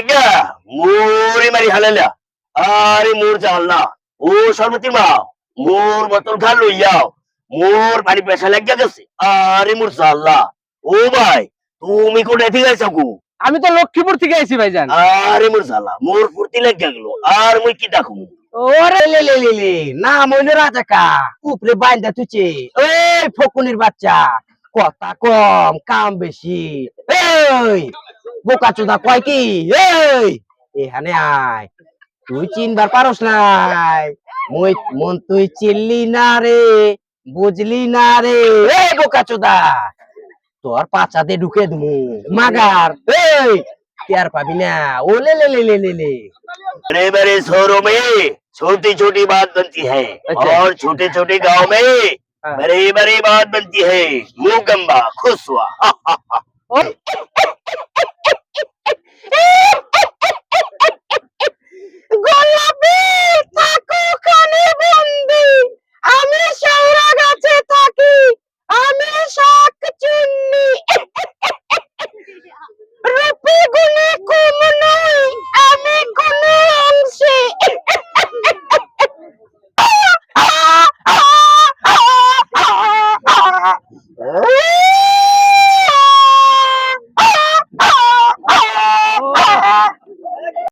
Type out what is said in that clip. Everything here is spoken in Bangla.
লাগা মোরে মারি হালালা আরে মোর জানলা ও সর্বতি মা মোর বোতল খা লইয়াও মোর পানি পেশা লাগিয়া গেছে আরে মোর জানলা ও ভাই তুমি কোথায় থেকে আইছো গো আমি তো লক্ষ্মীপুর থেকে আইছি ভাইজান। আরে মোর জানলা মোর ফুর্তি লাগিয়া গেল আর মুই কি দেখো ওরে লে না মইলে রাজাকা উপরে বাইন্দা তুচে এই ফকুনির বাচ্চা কথা কম কাম বেশি এই বোকা চোদা কয় কি এই এখানে আয় তুই চিনবার পারস নাই মই মন তুই চিনলি না রে বুঝলি না রে এই বোকা চোদা তোর পাছাতে ঢুকে দিমু মাগার এই টের পাবি না ও লে बड़े बड़े शहरों में छोटी छोटी बात बनती है और छोटे छोटे गांव में बड़े बड़े बात बनती है मुंह गंबा खुश हुआ